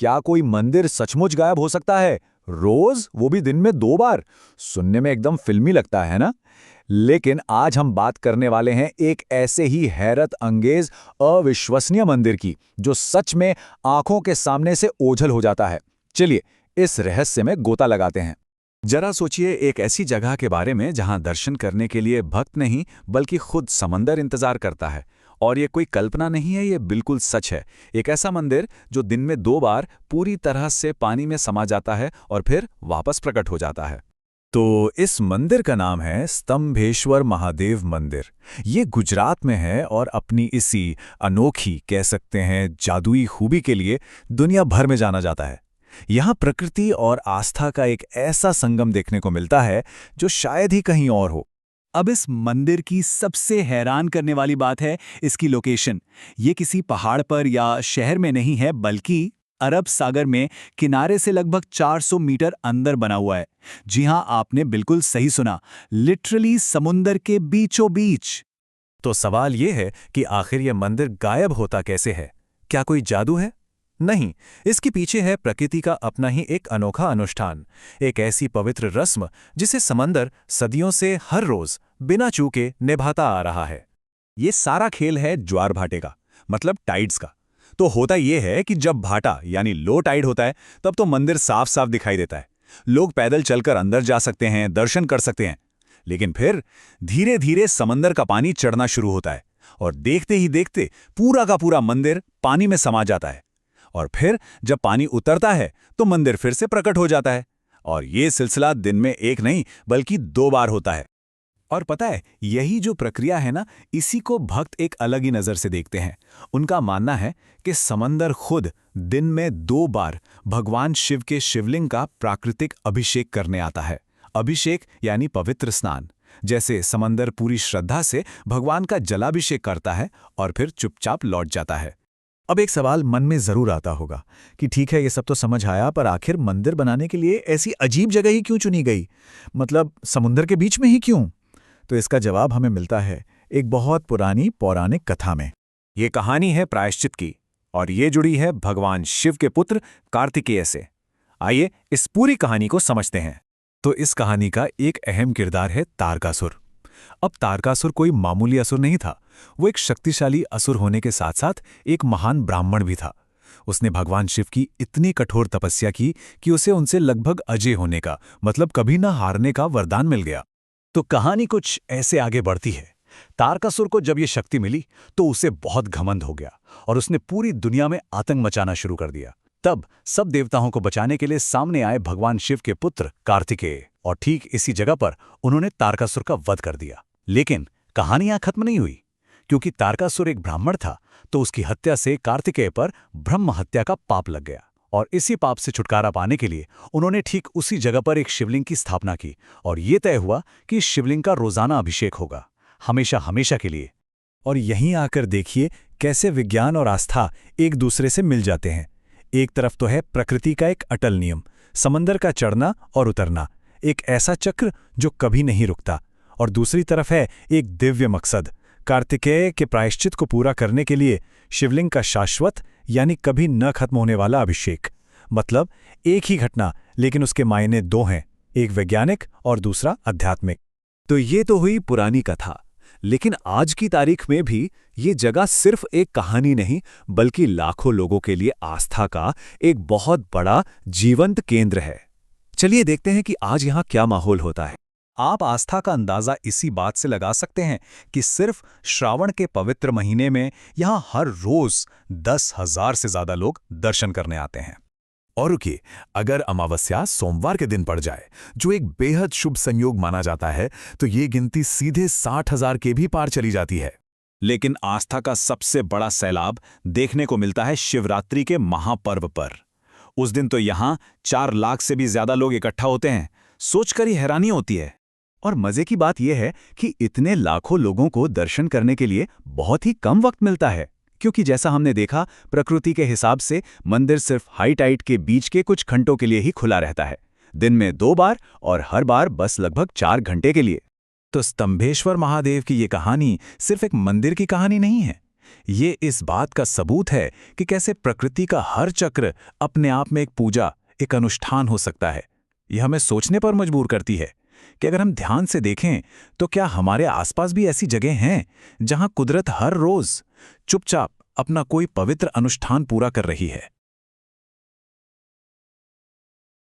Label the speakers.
Speaker 1: क्या कोई मंदिर सचमुच गायब हो सकता है? रोज, वो भी दिन में 2 बार? सुनने में एकदम फिल्मी लगता है ना? लेकिन आज हम बात करने वाले हैं एक ऐसे ही हैरत अंगेज, अविश्वसनीय मंदिर की, जो सच में आंखों के सामने से ओझल हो जाता है। चलिए, इस रहस्य में गोता लगाते हैं।
Speaker 2: जरा सोचिए एक ऐसी जगह के बारे में जहां दर्शन करने के लिए भक्त नहीं बल्कि खुद समंदर इंतजार करता है। और ये कोई कल्पना नहीं है, ये बिल्कुल सच है। एक ऐसा मंदिर जो दिन में 2 बार पूरी तरह से पानी में समा जाता है और फिर वापस प्रकट हो जाता है।
Speaker 1: तो इस मंदिर का नाम है स्तंभेश्वर महादेव मंदिर। ये गुजरात में है और अपनी इसी अनोखी, कह सकते हैं जादुई खूबी के लिए दुनिया भर में जाना जाता है। यहाँ प्रकृति और आस्था का एक ऐसा संगम देखने को मिलता है जो शायद ही कहीं और हो।
Speaker 3: अब इस मंदिर की सबसे हैरान करने वाली बात है इसकी लोकेशन। ये किसी पहाड़ पर या शहर में नहीं है, बल्कि अरब सागर में किनारे से लगभग 400 मीटर अंदर बना हुआ है। जी हां, आपने बिल्कुल सही सुना, लिटरली समुंदर के बीचों बीच।
Speaker 2: तो सवाल ये है कि आखिर ये मंदिर गायब होता कैसे है? क्या कोई जादू है? नहीं, इसके पीछे है प्रकृति का अपना ही एक अनोखा अनुष्ठान, एक ऐसी पवित्र रस्म जिसे समंदर सदियों से हर रोज बिना चूके निभाता आ रहा है।
Speaker 1: ये सारा खेल है ज्वार भाटे का, मतलब टाइड्स का। तो होता यह है कि जब भाटा यानी लो टाइड होता है, तब तो मंदिर साफ साफ दिखाई देता है। लोग पैदल चलकर अंदर जा सकते हैं, दर्शन कर सकते हैं। लेकिन फिर धीरे धीरे समंदर का पानी चढ़ना शुरू होता है और देखते ही देखते पूरा का पूरा मंदिर पानी में समा जाता है। और फिर जब पानी उतरता है तो मंदिर फिर से प्रकट हो जाता है। और ये सिलसिला दिन में एक नहीं बल्कि 2 बार होता है। और पता है, यही जो प्रक्रिया है ना, इसी को भक्त एक अलग ही नज़र से देखते हैं। उनका मानना है कि समंदर खुद दिन में 2 बार भगवान शिव के शिवलिंग का प्राकृतिक अभिषेक करने आता है। अभिषेक यानी पवित्र स्नान। जैसे समंदर पूरी श्रद्धा से भगवान का जलाभिषेक करता है और फिर चुपचाप लौट जाता है। अब एक सवाल मन में जरूर आता होगा कि ठीक है, ये सब तो समझ आया, पर आखिर मंदिर बनाने के लिए ऐसी अजीब जगह ही क्यों चुनी गई? मतलब समुद्र के बीच में ही क्यों? तो इसका जवाब हमें मिलता है एक बहुत पुरानी पौराणिक कथा में।
Speaker 2: ये कहानी है प्रायश्चित की, और ये जुड़ी है भगवान शिव के पुत्र कार्तिकेय से। आइए इस पूरी कहानी को समझते हैं। तो इस कहानी का एक अहम किरदार है तारकासुर। अब तारकासुर कोई मामूली असुर नहीं था। वो एक शक्तिशाली असुर होने के साथ साथ एक महान ब्राह्मण भी था। उसने भगवान शिव की इतनी कठोर तपस्या की कि उसे उनसे लगभग अजय होने का, मतलब कभी न हारने का वरदान मिल गया। तो कहानी कुछ ऐसे आगे बढ़ती है। तारकासुर को जब ये शक्ति मिली तो उसे बहुत घमंड हो गया और उसने पूरी दुनिया में आतंक मचाना शुरू कर दिया। तब सब देवताओं को बचाने के लिए सामने आए भगवान शिव के पुत्र कार्तिकेय, और ठीक इसी जगह पर उन्होंने तारकासुर का वध कर दिया। लेकिन कहानी यहां खत्म नहीं हुई, क्योंकि तारकासुर एक ब्राह्मण था, तो उसकी हत्या से कार्तिकेय पर ब्रह्म हत्या का पाप लग गया। और इसी पाप से छुटकारा पाने के लिए उन्होंने ठीक उसी जगह पर एक शिवलिंग की स्थापना की, और ये तय हुआ कि इस शिवलिंग का रोजाना अभिषेक होगा, हमेशा हमेशा के लिए। और यहीं आकर देखिए कैसे विज्ञान और आस्था एक दूसरे से मिल जाते हैं। एक तरफ तो है प्रकृति का एक अटल नियम, समंदर का चढ़ना और उतरना, एक ऐसा चक्र जो कभी नहीं रुकता, और दूसरी तरफ है एक दिव्य मकसद, कार्तिकेय के प्रायश्चित को पूरा करने के लिए शिवलिंग का शाश्वत यानी कभी न खत्म होने वाला अभिषेक। मतलब एक ही घटना, लेकिन उसके मायने 2 हैं, एक वैज्ञानिक और दूसरा आध्यात्मिक। तो ये तो हुई पुरानी कथा, लेकिन आज की तारीख में भी ये जगह सिर्फ एक कहानी नहीं बल्कि लाखों लोगों के लिए आस्था का एक बहुत बड़ा जीवंत केंद्र है। चलिए देखते हैं कि आज यहाँ क्या माहौल होता है। आप आस्था का अंदाजा इसी बात से लगा सकते हैं कि सिर्फ श्रावण के पवित्र महीने में यहाँ हर रोज 10,000 से ज्यादा लोग दर्शन करने आते हैं। और रुकिए, अगर अमावस्या सोमवार के दिन पड़ जाए, जो एक बेहद शुभ संयोग माना जाता है, तो ये गिनती सीधे 60,000 के भी पार चली जाती है। लेकिन आस्था का सबसे बड़ा सैलाब देखने को मिलता है शिवरात्रि के महापर्व पर। उस दिन तो यहाँ 4 लाख से भी ज्यादा लोग इकट्ठा होते हैं। सोचकर ही हैरानी होती है। और मजे की बात यह है कि इतने लाखों लोगों को दर्शन करने के लिए बहुत ही कम वक्त मिलता है, क्योंकि जैसा हमने देखा, प्रकृति के हिसाब से मंदिर सिर्फ हाई टाइड के बीच के कुछ घंटों के लिए ही खुला रहता है, दिन में 2 बार, और हर बार बस लगभग 4 घंटे के लिए। तो स्तंभेश्वर महादेव की ये कहानी सिर्फ एक मंदिर की कहानी नहीं है, ये इस बात का सबूत है कि कैसे प्रकृति का हर चक्र अपने आप में एक पूजा, एक अनुष्ठान हो सकता है। यह हमें सोचने पर मजबूर करती है कि अगर हम ध्यान से देखें तो क्या हमारे आसपास भी ऐसी जगह हैं जहां कुदरत हर रोज चुपचाप अपना कोई पवित्र अनुष्ठान पूरा कर रही है।